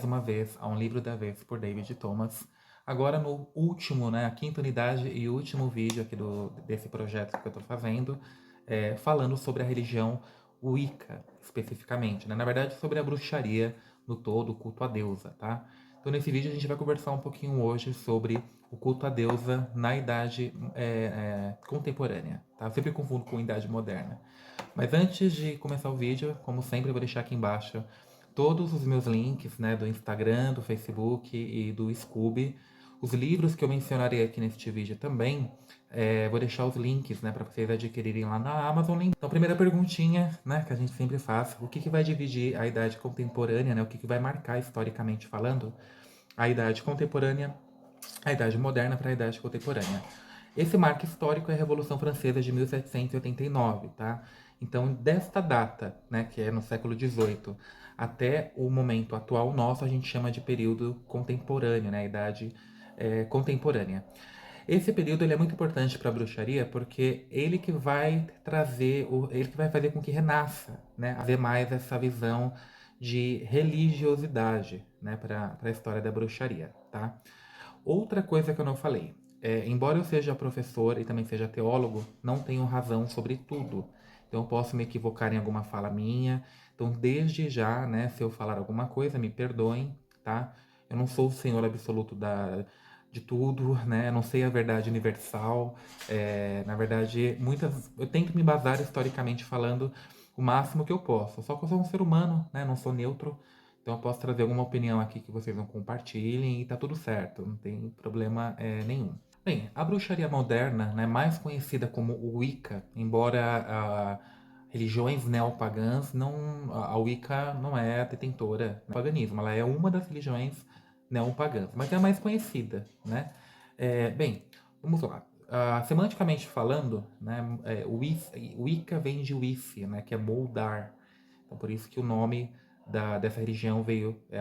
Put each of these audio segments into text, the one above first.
mais uma vez a Um Livro da Vez por David Thomas. Agora no último, né, a quinta unidade e último vídeo aqui desse projeto que eu estou fazendo, falando sobre a religião Wicca, especificamente, né? Na verdade, sobre a bruxaria no todo, o culto à deusa, tá? Então nesse vídeo a gente vai conversar um pouquinho hoje sobre o culto à deusa na idade contemporânea, tá? Eu sempre confundo com idade moderna. Mas antes de começar o vídeo, como sempre, eu vou deixar aqui embaixo todos os meus links, né, do Instagram, do Facebook e do Scoob. Os livros que eu mencionarei aqui neste vídeo também, vou deixar os links, né, para vocês adquirirem lá na Amazon. Então, primeira perguntinha, né, que a gente sempre faz, o que que vai dividir a idade contemporânea, né, o que que vai marcar historicamente falando a idade contemporânea, a idade moderna para a idade contemporânea? Esse marco histórico é a Revolução Francesa de 1789, tá? Então, desta data, né, que é no século XVIII, até o momento atual nosso, a gente chama de período contemporâneo, né, a idade contemporânea. Esse período ele é muito importante para a bruxaria porque ele que vai trazer, ele que vai fazer com que renasça, né, haver mais essa visão de religiosidade, né, para a história da bruxaria, tá? Outra coisa que eu não falei, embora eu seja professor e também seja teólogo, não tenho razão sobre tudo. Então eu posso me equivocar em alguma fala minha. Então desde já, né, se eu falar alguma coisa, me perdoem, tá? Eu não sou o senhor absoluto de tudo, né? Eu não sei a verdade universal. Na verdade, eu tento me embasar historicamente falando o máximo que eu posso. Só que eu sou um ser humano, né? Não sou neutro. Então eu posso trazer alguma opinião aqui que vocês não compartilhem e tá tudo certo, não tem problema nenhum. Bem, a bruxaria moderna, né, mais conhecida como o Wicca, embora religiões neopagãs, a Wicca não é a detentora do paganismo, ela é uma das religiões neopagãs, mas é a mais conhecida, né? Bem, vamos lá. Semanticamente falando, né, Wicca vem de Wici, né, que é moldar. Então por isso que o nome dessa religião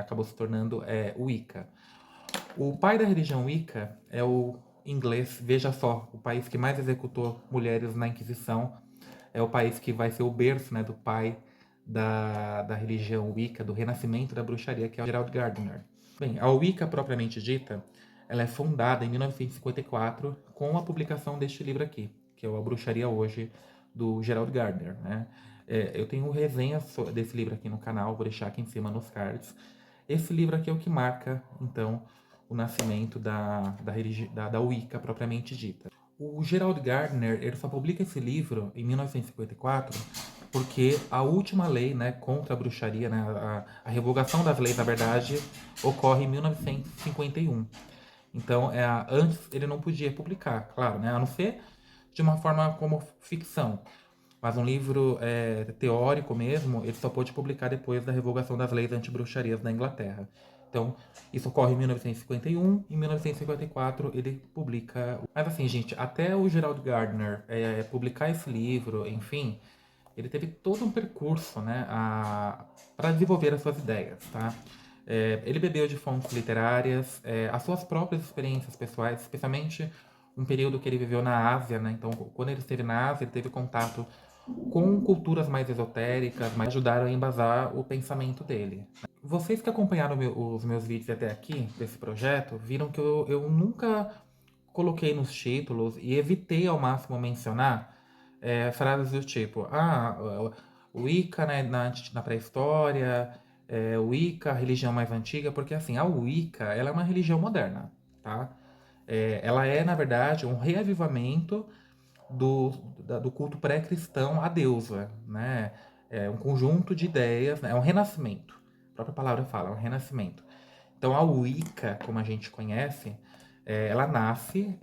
acabou se tornando Wicca. O pai da religião Wicca é o inglês, veja só, o país que mais executou mulheres na Inquisição, é o país que vai ser o berço, né, do pai da religião Wicca, do renascimento da bruxaria, que é o Gerald Gardner. Bem, a Wicca propriamente dita, ela é fundada em 1954 com a publicação deste livro aqui, que é A Bruxaria Hoje, do Gerald Gardner, né? Eu tenho resenhas desse livro aqui no canal, vou deixar aqui em cima nos cards. Esse livro aqui é o que marca, então, o nascimento da Wicca propriamente dita. O Gerald Gardner ele só publica esse livro em 1954 porque a última lei, né, contra a bruxaria, né, a revogação das leis, na verdade, ocorre em 1951. Então, antes ele não podia publicar, claro, né, a não ser de uma forma como ficção. Mas um livro teórico mesmo, ele só pôde publicar depois da revogação das leis anti-bruxarias na Inglaterra. Então, isso ocorre em 1951, em 1954 ele publica. Mas assim, gente, até o Gerald Gardner publicar esse livro, enfim, ele teve todo um percurso, né, para desenvolver as suas ideias, tá? Ele bebeu de fontes literárias, as suas próprias experiências pessoais, especialmente um período que ele viveu na Ásia, né? Então, quando ele esteve na Ásia, ele teve contato com culturas mais esotéricas, mas ajudaram a embasar o pensamento dele. Vocês que acompanharam os meus vídeos até aqui, desse projeto, viram que eu nunca coloquei nos títulos e evitei ao máximo mencionar frases do tipo, o Wicca, né, na pré-história, o Wicca, a religião mais antiga, porque assim, a Wicca, ela é uma religião moderna, tá? Ela é, na verdade, um reavivamento do culto pré-cristão à deusa, né? É um conjunto de ideias, né? É um renascimento. A própria palavra fala, é um renascimento. Então a Wicca, como a gente conhece, ela nasce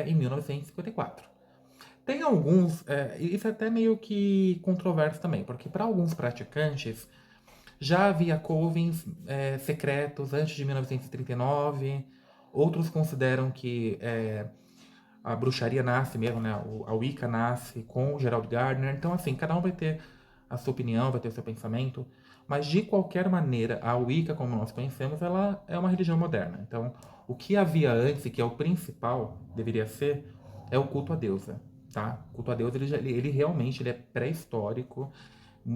em 1954. Tem alguns, isso é até meio que controverso também, porque para alguns praticantes já havia covens secretos antes de 1939, outros consideram que a bruxaria nasce mesmo, né? A Wicca nasce com o Gerald Gardner. Então, assim, cada um vai ter a sua opinião, vai ter o seu pensamento. Mas, de qualquer maneira, a Wicca, como nós conhecemos, ela é uma religião moderna. Então, o que havia antes, e que é o principal, deveria ser, é o culto à deusa, tá? O culto à deusa, ele realmente ele é pré-histórico,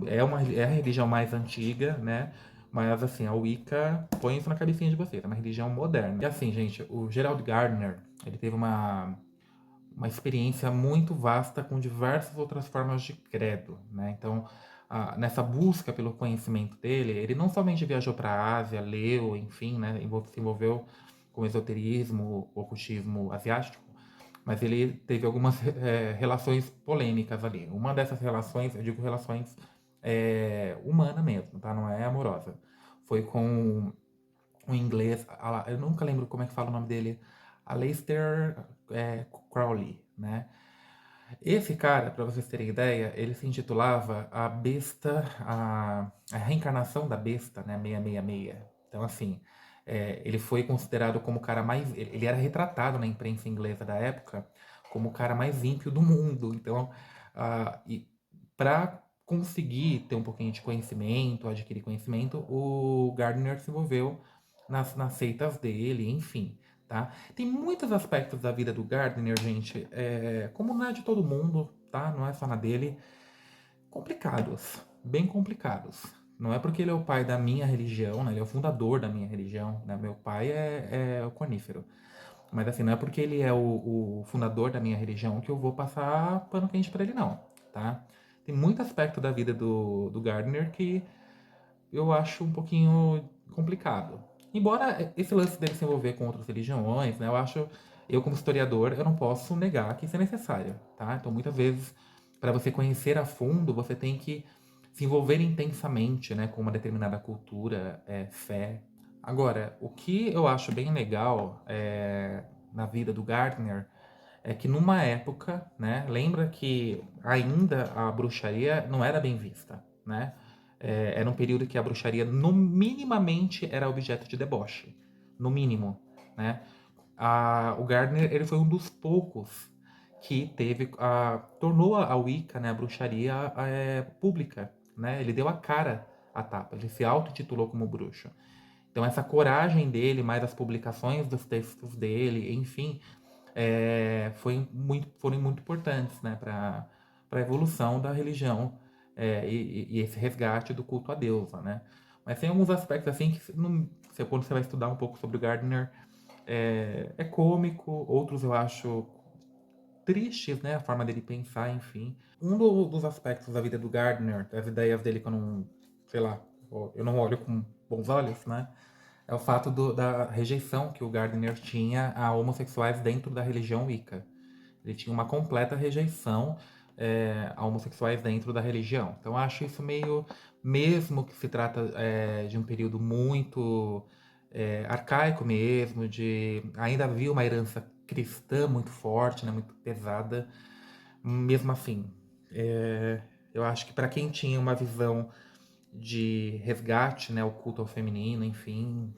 é a religião mais antiga, né? Mas, assim, a Wicca, põe isso na cabecinha de vocês, é uma religião moderna. E, assim, gente, o Gerald Gardner, ele teve uma experiência muito vasta com diversas outras formas de credo, né? Então, nessa busca pelo conhecimento dele, ele não somente viajou para a Ásia, leu, enfim, né? Se envolveu com esoterismo, ocultismo asiático, mas ele teve algumas relações polêmicas ali. Uma dessas relações, eu digo relações humana mesmo, tá? Não é amorosa. Foi com um inglês, eu nunca lembro como é que fala o nome dele, Aleister Crowley, né? Esse cara, para vocês terem ideia, ele se intitulava a besta, a reencarnação da besta, né? 666. Então, assim, ele foi considerado como o cara mais. Ele era retratado na imprensa inglesa da época como o cara mais ímpio do mundo. Então, e para conseguir ter um pouquinho de conhecimento, adquirir conhecimento, o Gardner se envolveu nas seitas dele, enfim. Tá? Tem muitos aspectos da vida do Gardner, gente, como não é de todo mundo, tá? Não é só na dele, complicados, bem complicados. Não é porque ele é o pai da minha religião, né? Ele é o fundador da minha religião, né? Meu pai é o conífero. Mas assim, não é porque ele é o fundador da minha religião que eu vou passar pano quente pra ele, não, tá? Tem muito aspecto da vida do Gardner que eu acho um pouquinho complicado. Embora esse lance dele se envolver com outras religiões, né, eu como historiador, eu não posso negar que isso é necessário, tá? Então, muitas vezes, para você conhecer a fundo, você tem que se envolver intensamente, né, com uma determinada cultura, fé. Agora, o que eu acho bem legal na vida do Gardner é que numa época, né, lembra que ainda a bruxaria não era bem vista, né? Era um período que a bruxaria, no minimamente, era objeto de deboche, no mínimo, né? O Gardner, ele foi um dos poucos que tornou a Wicca, né, a bruxaria, pública, né? Ele deu a cara à tapa, ele se auto-intitulou como bruxo. Então essa coragem dele, mais as publicações dos textos dele, enfim, foram muito importantes, né, para a evolução da religião e esse resgate do culto à deusa, né? Mas tem alguns aspectos assim que quando você vai estudar um pouco sobre o Gardner é cômico, outros eu acho tristes, né, a forma dele pensar, enfim. Dos aspectos da vida do Gardner, das ideias dele que eu não, sei lá, eu não olho com bons olhos, né? É o fato da rejeição que o Gardner tinha a homossexuais dentro da religião Wicca. Ele tinha uma completa rejeição a homossexuais dentro da religião. Então eu acho isso meio, mesmo que se trata de um período muito arcaico mesmo, ainda havia uma herança cristã muito forte, né, muito pesada. Mesmo assim, eu acho que para quem tinha uma visão de resgate, né, o culto ao feminino, enfim,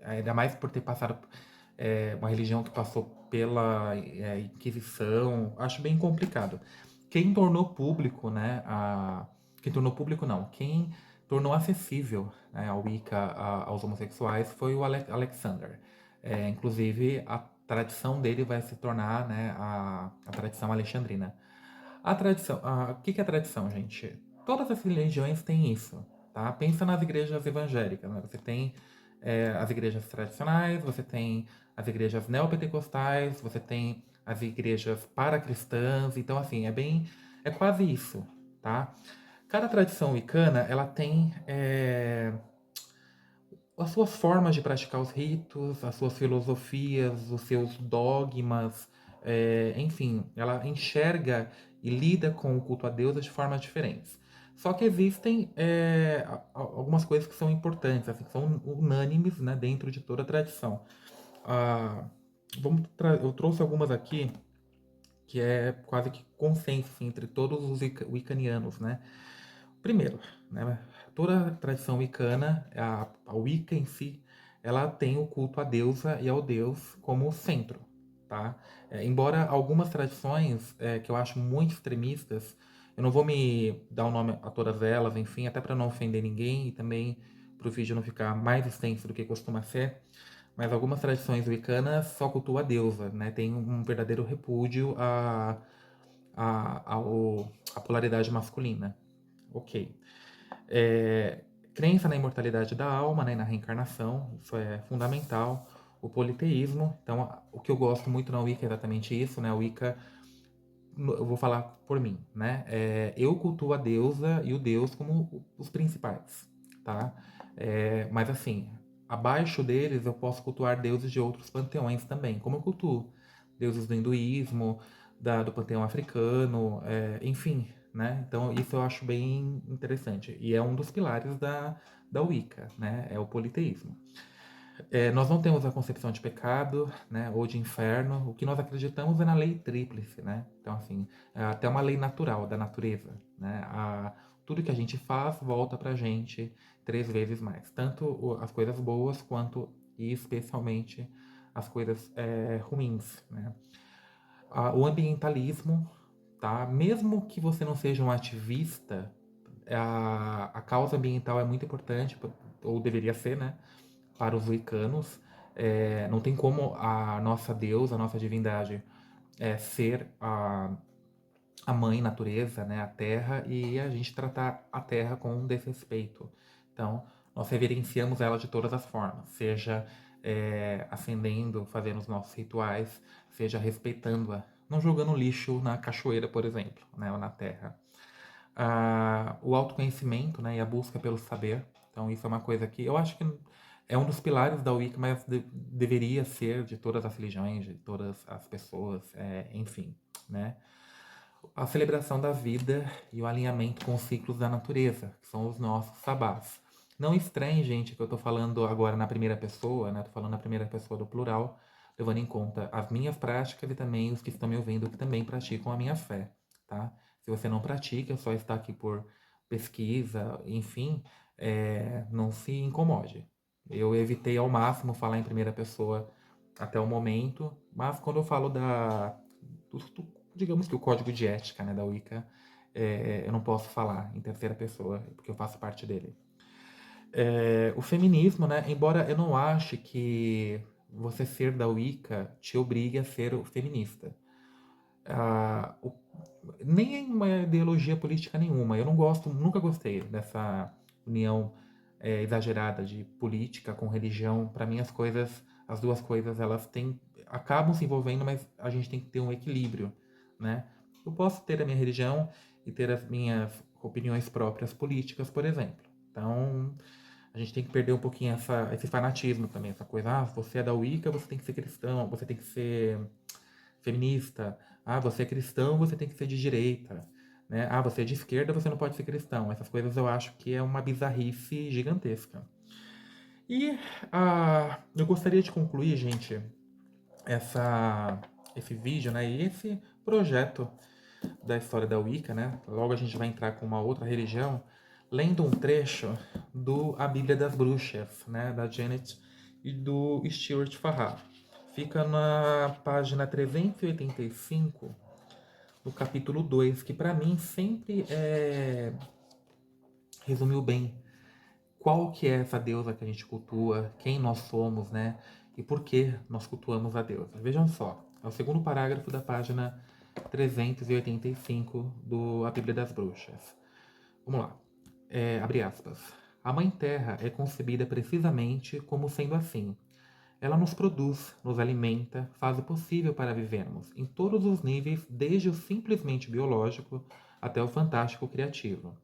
ainda mais por ter passado uma religião que passou pela Inquisição, acho bem complicado. Quem tornou público, né, quem tornou público não, quem tornou acessível, né, a Wicca aos homossexuais foi o Alexander. Inclusive, a tradição dele vai se tornar, né, a tradição alexandrina. O que que é tradição, gente? Todas as religiões têm isso, tá? Pensa nas igrejas evangélicas, né? Você tem as igrejas tradicionais, você tem as igrejas neopentecostais, você tem as igrejas paracristãs, então assim, é quase isso, tá? Cada tradição wicana, ela tem as suas formas de praticar os ritos, as suas filosofias, os seus dogmas, enfim, ela enxerga e lida com o culto a Deus de formas diferentes. Só que existem algumas coisas que são importantes, assim, que são unânimes, né, dentro de toda a tradição. Ah, eu trouxe algumas aqui que é quase que consenso assim, entre todos os wiccanianos, né? Primeiro, né, toda a tradição wicana, a Wicca em si, ela tem o culto à deusa e ao deus como centro, tá? Embora algumas tradições que eu acho muito extremistas, eu não vou me dar o nome a todas elas, enfim, até para não ofender ninguém e também para o vídeo não ficar mais extenso do que costuma ser, mas algumas tradições wiccanas só cultuam a deusa, né? Tem um verdadeiro repúdio à polaridade masculina. Ok. Crença na imortalidade da alma, né, na reencarnação, isso é fundamental. O politeísmo, então o que eu gosto muito na Wicca é exatamente isso, né? A Wicca, eu vou falar por mim, né? Eu cultuo a deusa e o deus como os principais, tá? Mas assim, abaixo deles eu posso cultuar deuses de outros panteões também, como eu cultuo deuses do hinduísmo, do panteão africano, enfim, né? Então isso eu acho bem interessante e é um dos pilares da Wicca, né? É o politeísmo. Nós não temos a concepção de pecado, né, ou de inferno. O que nós acreditamos é na lei tríplice, né? Então, assim, é até uma lei natural da natureza, né? Tudo que a gente faz volta pra gente 3 vezes mais. Tanto as coisas boas quanto, e especialmente, as coisas ruins, né? O ambientalismo, tá? Mesmo que você não seja um ativista, a causa ambiental é muito importante, ou deveria ser, né? Para os wiccanos. Não tem como a nossa deusa, a nossa divindade, ser a mãe natureza, né, a terra, e a gente tratar a terra com desrespeito. Então, nós reverenciamos ela de todas as formas, seja acendendo, fazendo os nossos rituais, seja respeitando-a, não jogando lixo na cachoeira, por exemplo, né, ou na terra. O autoconhecimento, né, e a busca pelo saber. Então, isso é uma coisa que eu acho que é um dos pilares da Wicca, mas deveria ser de todas as religiões, de todas as pessoas, enfim, né? A celebração da vida e o alinhamento com os ciclos da natureza, que são os nossos sabás. Não estranhe, gente, que eu tô falando agora na primeira pessoa, né? Tô falando na primeira pessoa do plural, levando em conta as minhas práticas e também os que estão me ouvindo que também praticam a minha fé, tá? Se você não pratica, só está aqui por pesquisa, enfim, não se incomode. Eu evitei ao máximo falar em primeira pessoa até o momento, mas quando eu falo digamos que o código de ética, né, da Wicca, eu não posso falar em terceira pessoa, porque eu faço parte dele. O feminismo, né, embora eu não ache que você ser da Wicca te obrigue a ser o feminista. Ah, o- Nem uma ideologia política nenhuma. Eu não gosto, nunca gostei dessa união exagerada de política com religião. Para mim, as duas coisas, elas acabam se envolvendo, mas a gente tem que ter um equilíbrio, né? Eu posso ter a minha religião e ter as minhas opiniões próprias políticas, por exemplo. Então, a gente tem que perder um pouquinho esse fanatismo também, essa coisa, você é da Wicca, você tem que ser cristão, você tem que ser feminista. Você é cristão, você tem que ser de direita. Né? Você é de esquerda, você não pode ser cristão. Essas coisas eu acho que é uma bizarrice gigantesca. E eu gostaria de concluir, gente, esse vídeo, né, e esse projeto da história da Wicca, né? Logo a gente vai entrar com uma outra religião, lendo um trecho do A Bíblia das Bruxas, né, da Janet e do Stuart Farrar. Fica na página 385 do capítulo 2, que para mim sempre resumiu bem qual que é essa deusa que a gente cultua, quem nós somos, né? E por que nós cultuamos a deusa. Vejam só, é o segundo parágrafo da página 385 do A Bíblia das Bruxas. Vamos lá. Abre aspas. A Mãe Terra é concebida precisamente como sendo assim. Ela nos produz, nos alimenta, faz o possível para vivermos, em todos os níveis, desde o simplesmente biológico até o fantástico criativo.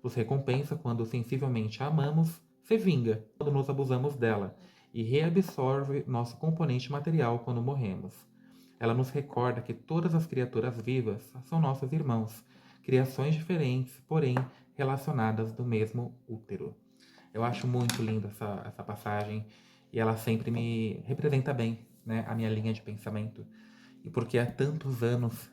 Nos recompensa quando sensivelmente a amamos, se vinga quando nos abusamos dela e reabsorve nosso componente material quando morremos. Ela nos recorda que todas as criaturas vivas são nossos irmãos, criações diferentes, porém relacionadas do mesmo útero. Eu acho muito linda essa passagem e ela sempre me representa bem, né, a minha linha de pensamento. E porque há tantos anos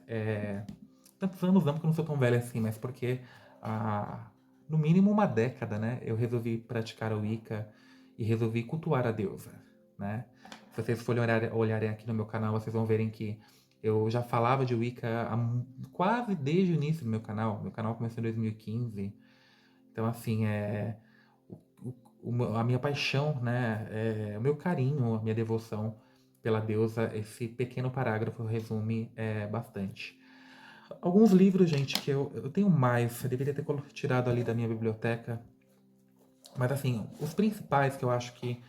não, porque eu não sou tão velho assim, mas porque há no mínimo uma década, né, eu resolvi praticar o Wicca e resolvi cultuar a deusa, né. Se vocês forem olharem aqui no meu canal, vocês vão verem que eu já falava de Wicca quase desde o início do meu canal. Meu canal começou em 2015. Então, assim, a minha paixão, né, o meu carinho, a minha devoção pela deusa, esse pequeno parágrafo resume bastante. Alguns livros, gente, que eu tenho mais, eu deveria ter tirado ali da minha biblioteca, Mas assim, os principais que eu acho que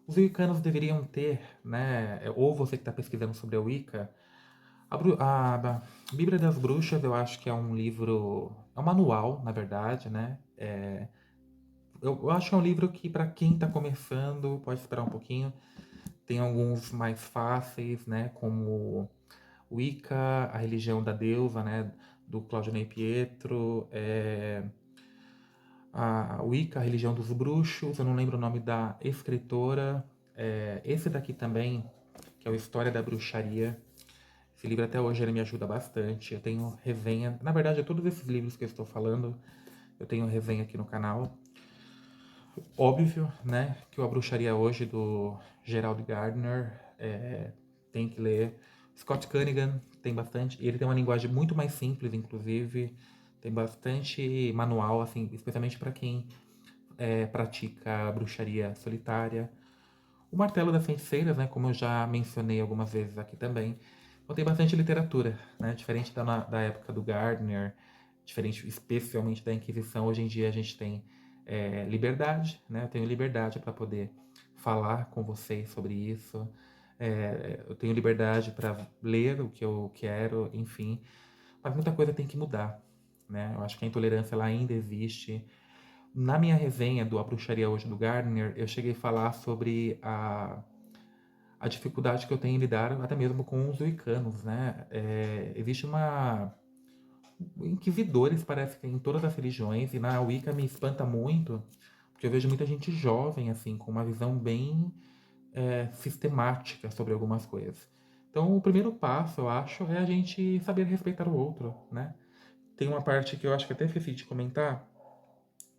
os wiccanos deveriam ter, né? Ou você que está pesquisando sobre a Wicca, a Bíblia das Bruxas eu acho que é um livro, é um manual, na verdade, né? Eu acho que é um livro que para quem está começando pode esperar um pouquinho. Tem alguns mais fáceis, né? Como Wicca, a religião da deusa, né? Do Claudio Pietro, a Wicca, a religião dos bruxos, eu não lembro o nome da escritora. Esse daqui também, que é o História da Bruxaria. Esse livro até hoje ele me ajuda bastante. Eu tenho resenha. Na verdade, todos esses livros que eu estou falando, eu tenho resenha aqui no canal. Óbvio, né, que o A Bruxaria Hoje, do Gerald Gardner, tem que ler. Scott Cunningham tem bastante. Ele tem uma linguagem muito mais simples, inclusive. Tem bastante manual, assim, especialmente para quem pratica bruxaria solitária. O Martelo das Feiticeiras, né, como eu já mencionei algumas vezes aqui também, então tem bastante literatura, né, diferente da época do Gardner, diferente especialmente da Inquisição. Hoje em dia a gente tem liberdade, né, eu tenho liberdade para poder falar com vocês sobre isso, eu tenho liberdade para ler o que eu quero, enfim, mas muita coisa tem que mudar, né, eu acho que a intolerância ela ainda existe. Na minha resenha do A Bruxaria Hoje do Gardner, eu cheguei a falar sobre a dificuldade que eu tenho em lidar até mesmo com os wiccanos, né? Existe uma... Inquisidores, parece que em todas as religiões, e na Wicca me espanta muito, porque eu vejo muita gente jovem, assim, com uma visão bem sistemática sobre algumas coisas. Então, o primeiro passo, eu acho, é a gente saber respeitar o outro, né? Tem uma parte que eu acho que até esqueci de comentar,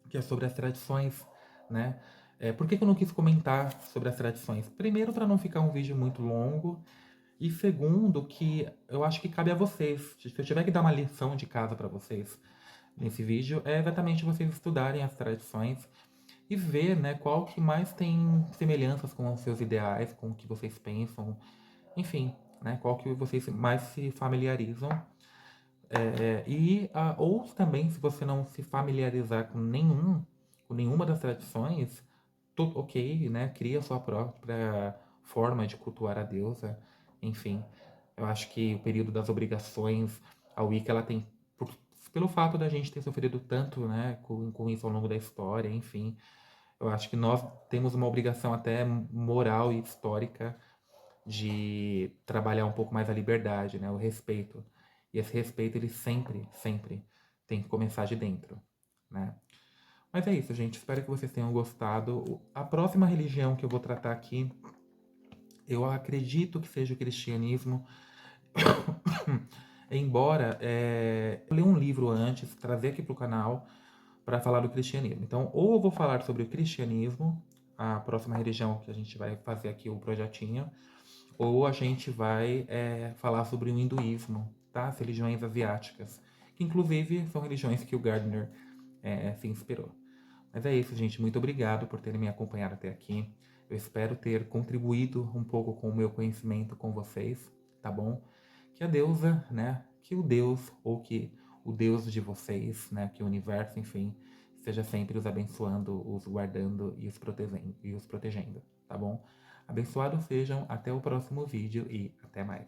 que é sobre as tradições, né? Por que eu não quis comentar sobre as tradições? Primeiro, para não ficar um vídeo muito longo, e segundo, que eu acho que cabe a vocês. Se eu tiver que dar uma lição de casa para vocês nesse vídeo, é exatamente vocês estudarem as tradições e ver, né, qual que mais tem semelhanças com os seus ideais, com o que vocês pensam, enfim, né, qual que vocês mais se familiarizam ou também, se você não se familiarizar com nenhuma das tradições, tudo ok, né? Cria a sua própria forma de cultuar a deusa. Enfim, eu acho que o período das obrigações, a Wicca, ela tem, pelo fato da gente ter sofrido tanto, né, com isso ao longo da história, enfim, eu acho que nós temos uma obrigação até moral e histórica de trabalhar um pouco mais a liberdade, né? O respeito. E esse respeito, ele sempre, sempre tem que começar de dentro, né? Mas é isso, gente. Espero que vocês tenham gostado. A próxima religião que eu vou tratar aqui, eu acredito que seja o cristianismo. Embora eu li um livro antes, trazer aqui para o canal para falar do cristianismo. Então, ou eu vou falar sobre o cristianismo, a próxima religião que a gente vai fazer aqui o projetinho, ou a gente vai falar sobre o hinduísmo, tá? As religiões asiáticas, que inclusive são religiões que o Gardner se inspirou. Mas é isso, gente. Muito obrigado por terem me acompanhado até aqui. Eu espero ter contribuído um pouco com o meu conhecimento com vocês, tá bom? Que a deusa, né? Que o Deus, ou que o Deus de vocês, né? Que o universo, enfim, esteja sempre os abençoando, os guardando e os protegendo, tá bom? Abençoados sejam, até o próximo vídeo e até mais.